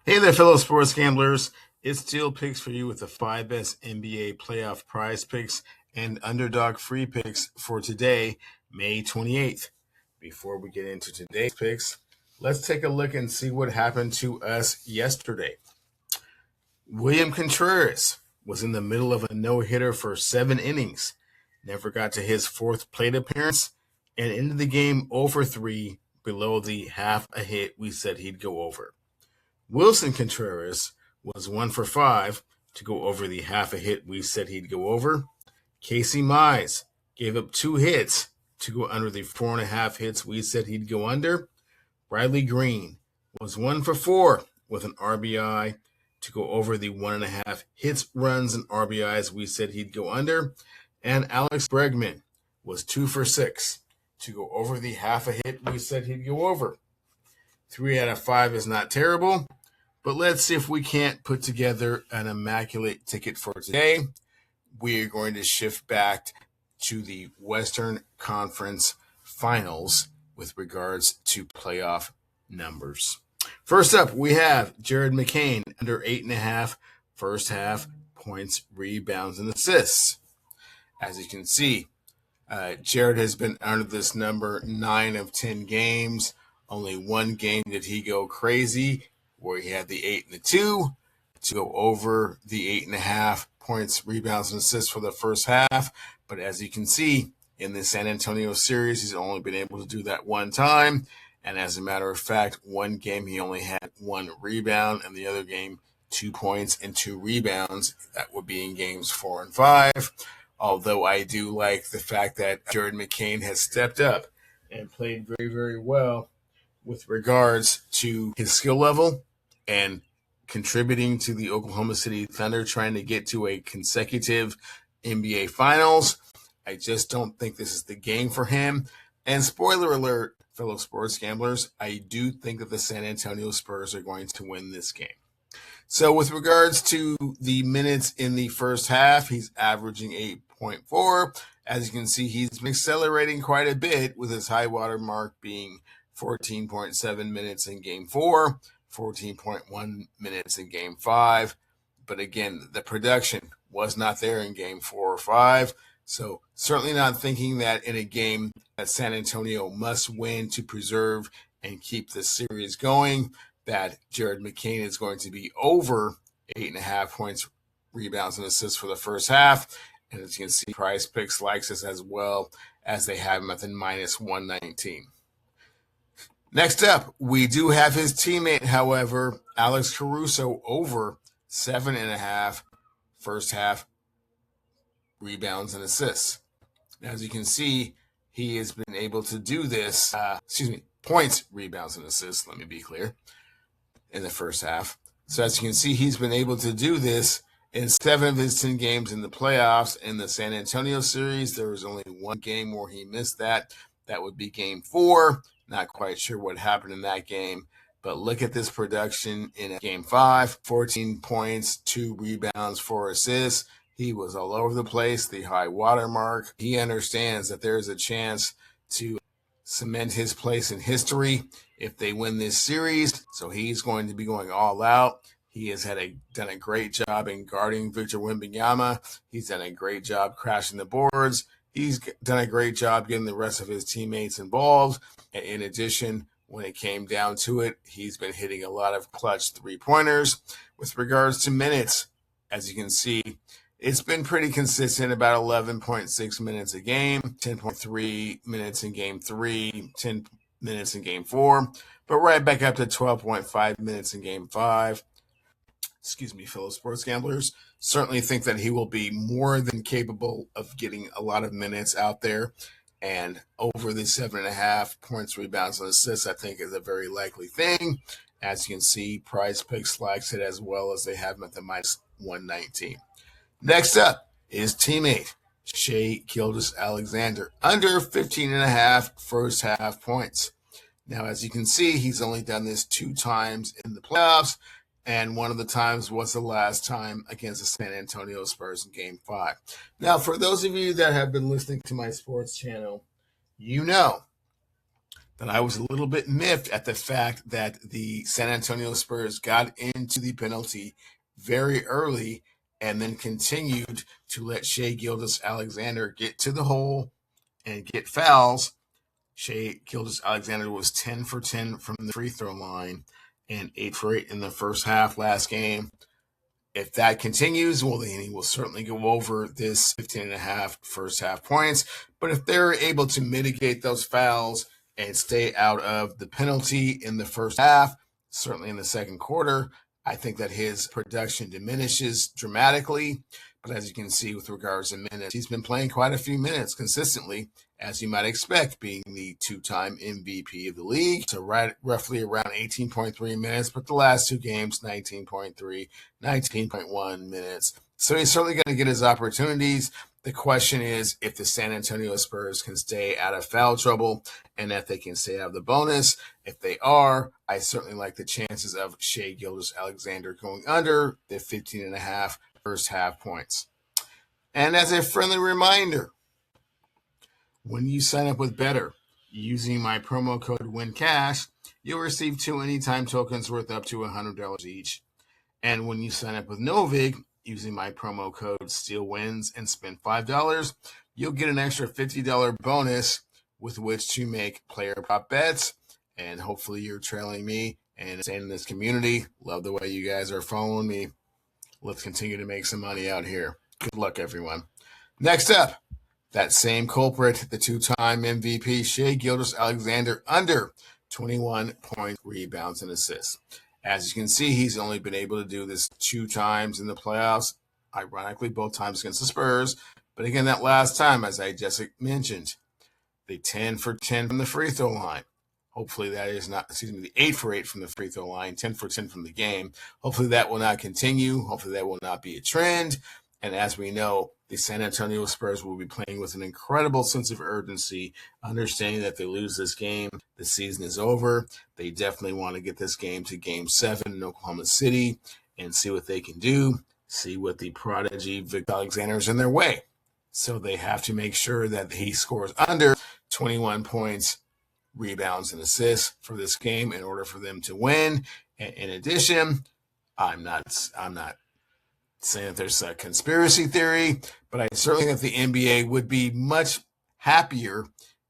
Hey there, fellow sports gamblers. It's Steel Picks for you with the 5 best NBA playoff prize picks and underdog free picks for today, May 28th. Before we get into today's picks, let's take a look and see what happened to us yesterday. William Contreras was in the middle of a no-hitter for 7 innings, never got to his 4th plate appearance, and ended the game 0-for-3 below the half a hit we said he'd go over. Wilson Contreras was 1-for-5 to go over the half a hit we said he'd go over. Casey Mize gave up 2 hits to go under the 4.5 hits we said he'd go under. Riley Green was 1-for-4 with an RBI to go over the 1.5 hits, runs, and RBIs we said he'd go under. And Alex Bregman was 2-for-6 to go over the half a hit we said he'd go over. 3 out of 5 is not terrible, but let's see if we can't put together an immaculate ticket for today. We are going to shift back to the Western Conference Finals with regards to playoff numbers. First up, we have Jared McCain under 8.5 first half points, rebounds, and assists. As you can see, Jared has been under this number 9 of 10 games. Only one game did he go crazy, where he had the 8 and the 2 to go over the 8.5 points, rebounds, and assists for the first half. But as you can see, in the San Antonio series, he's only been able to do that one time. And as a matter of fact, one game he only had 1 rebound, and the other game 2 points and 2 rebounds. That would be in games 4 and 5. Although I do like the fact that Jared McCain has stepped up and played very, very well with regards to his skill level and contributing to the Oklahoma City Thunder trying to get to a consecutive NBA Finals. I just don't think this is the game for him. And spoiler alert, fellow sports gamblers, I do think that the San Antonio Spurs are going to win this game. So with regards to the minutes in the first half, he's averaging 8.4. As you can see, he's been accelerating quite a bit, with his high water mark being 14.7 minutes in Game 4, 14.1 minutes in Game 5. But again, the production was not there in Game 4 or 5. So certainly not thinking that in a game that San Antonio must win to preserve and keep the series going, that Jared McCain is going to be over 8.5 points, rebounds, and assists for the first half. And as you can see, Prizepicks likes this as well, as they have him at the -119. Next up, we do have his teammate, however, Alex Caruso, over 7.5 first half rebounds and assists. As you can see, he has been able to do this, points, rebounds, and assists, let me be clear, in the first half. So as you can see, he's been able to do this in 7 of his 10 games in the playoffs. In the San Antonio series, there was only one game where he missed that. That would be Game 4. Not quite sure what happened in that game. But look at this production in Game 5. 14 points, 2 rebounds, 4 assists. He was all over the place, the high water mark. He understands that there's a chance to cement his place in history if they win this series. So he's going to be going all out. He has done a great job in guarding Victor Wembanyama. He's done a great job crashing the boards. He's done a great job getting the rest of his teammates involved. And in addition, when it came down to it, he's been hitting a lot of clutch 3-pointers. With regards to minutes, as you can see, it's been pretty consistent, about 11.6 minutes a game, 10.3 minutes in Game 3, 10 minutes in Game 4, but right back up to 12.5 minutes in Game 5. Excuse me, fellow sports gamblers. Certainly think that he will be more than capable of getting a lot of minutes out there. And over the 7.5 points, rebounds, and assists, I think is a very likely thing. As you can see, Prizepicks likes it as well, as they have him at the -119. Next up is teammate Shai Gilgeous-Alexander, under 15.5 first half points. Now, as you can see, he's only done this 2 times in the playoffs, and one of the times was the last time against the San Antonio Spurs in Game 5. Now, for those of you that have been listening to my sports channel, you know that I was a little bit miffed at the fact that the San Antonio Spurs got into the penalty very early and then continued to let Shai Gilgeous-Alexander get to the hole and get fouls. Shai Gilgeous-Alexander was 10 for 10 from the free throw line and 8 for 8 in the first half last game. If that continues, well, then he will certainly go over this 15.5 first half points. But if they're able to mitigate those fouls and stay out of the penalty in the first half, certainly in the second quarter, I think that his production diminishes dramatically. But as you can see with regards to minutes, he's been playing quite a few minutes consistently, as you might expect, being the two-time MVP of the league. So roughly around 18.3 minutes, but the last two games, 19.3, 19.1 minutes. So he's certainly going to get his opportunities. The question is if the San Antonio Spurs can stay out of foul trouble and that they can stay out of the bonus. If they are, I certainly like the chances of Shai Gilgeous-Alexander going under the 15.5 first half points. And as a friendly reminder, when you sign up with BETR using my promo code WINCASH, you'll receive 2 anytime tokens worth up to $100 each. And when you sign up with Novig using my promo code STEELEWINS and spend $5, you'll get an extra $50 bonus with which to make player prop bets. And hopefully you're trailing me and staying in this community. Love the way you guys are following me. Let's continue to make some money out here. Good luck, everyone. Next up, that same culprit, the two-time MVP, Shai Gilgeous-Alexander, under 21 points, rebounds, and assists. As you can see, he's only been able to do this 2 times in the playoffs, ironically, both times against the Spurs. But again, that last time, as I just mentioned, the 10 for 10 from the free throw line. Hopefully that is not, the 8 for 8 from the free throw line, 10 for 10 from the game. Hopefully that will not continue. Hopefully that will not be a trend. And as we know, the San Antonio Spurs will be playing with an incredible sense of urgency, understanding that they lose this game, the season is over. They definitely want to get this game to Game 7 in Oklahoma City and see what they can do, see what the prodigy Victor Alexander is in their way. So they have to make sure that he scores under 21 points, rebounds, and assists for this game in order for them to win. And in addition, I'm not saying that there's a conspiracy theory, but I certainly think that the NBA would be much happier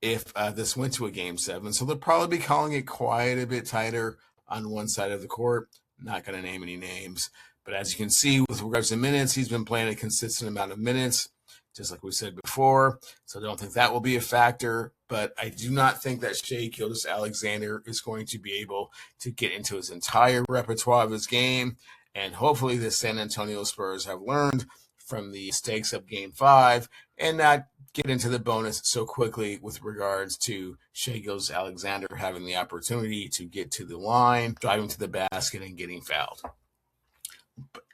if this went to a Game 7. So they'll probably be calling it quiet, a bit tighter on one side of the court. Not going to name any names. But as you can see, with regards to minutes, he's been playing a consistent amount of minutes, just like we said before. So I don't think that will be a factor. But I do not think that Shai Gilgeous-Alexander is going to be able to get into his entire repertoire of his game. And hopefully the San Antonio Spurs have learned from the mistakes of Game 5 and not get into the bonus so quickly with regards to Shai Gilgeous-Alexander having the opportunity to get to the line, driving to the basket, and getting fouled.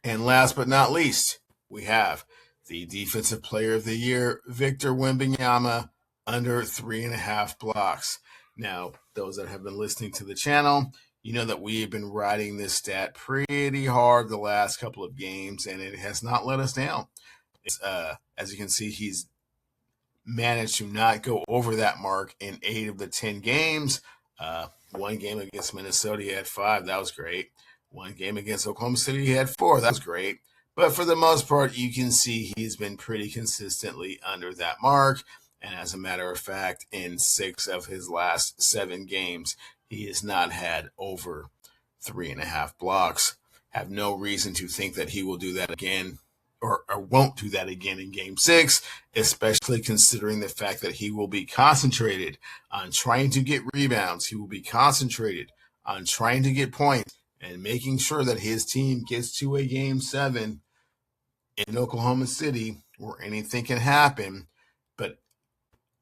And last but not least, we have the Defensive Player of the Year, Victor Wembanyama, under 3.5 blocks. Now, those that have been listening to the channel, you know that we have been riding this stat pretty hard the last couple of games, and it has not let us down. As you can see, he's managed to not go over that mark in 8 of the 10 games. One game against Minnesota, he had 5. That was great. One game against Oklahoma City, he had 4. That was great. But for the most part, you can see he's been pretty consistently under that mark. And as a matter of fact, in 6 of his last 7 games, he has not had over 3.5 blocks. Have no reason to think that he will do that again or won't do that again in Game 6, especially considering the fact that he will be concentrated on trying to get rebounds. He will be concentrated on trying to get points and making sure that his team gets to a Game 7 in Oklahoma City where anything can happen. But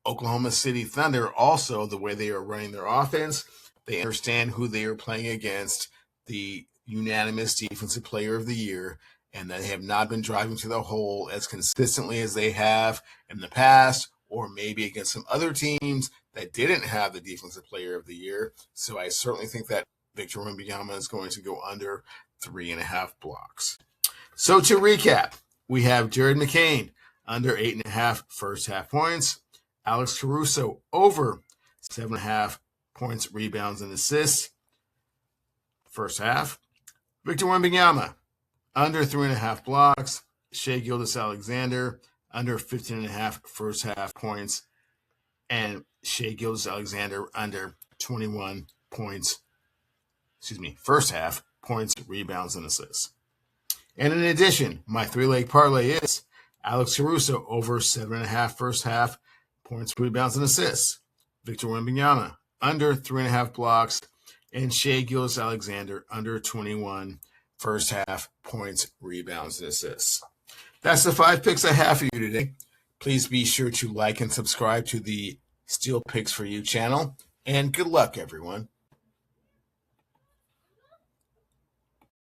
Oklahoma City Thunder also, the way they are running their offense, they understand who they are playing against, the unanimous Defensive Player of the Year, and they have not been driving to the hole as consistently as they have in the past, or maybe against some other teams that didn't have the Defensive Player of the Year. So I certainly think that Victor Wembanyama is going to go under 3.5 blocks. So to recap, we have Jared McCain under 8.5 first half points, Alex Caruso over 7.5 points, rebounds, and assists. First half. Victor Wembanyama, under 3.5 blocks. Shai Gilgeous-Alexander, under 15.5 first half points. And Shai Gilgeous-Alexander, under 21 points. First half points, rebounds, and assists. And in addition, my 3-leg parlay is Alex Caruso, over 7.5 first half points, rebounds, and assists. Victor Wembanyama, under 3.5 blocks. And Shai Gilgeous-Alexander, under 21 first half points, rebounds, and assists. That's the 5 picks I have for you today. Please be sure to like and subscribe to the Steel Picks for You channel. And good luck, everyone.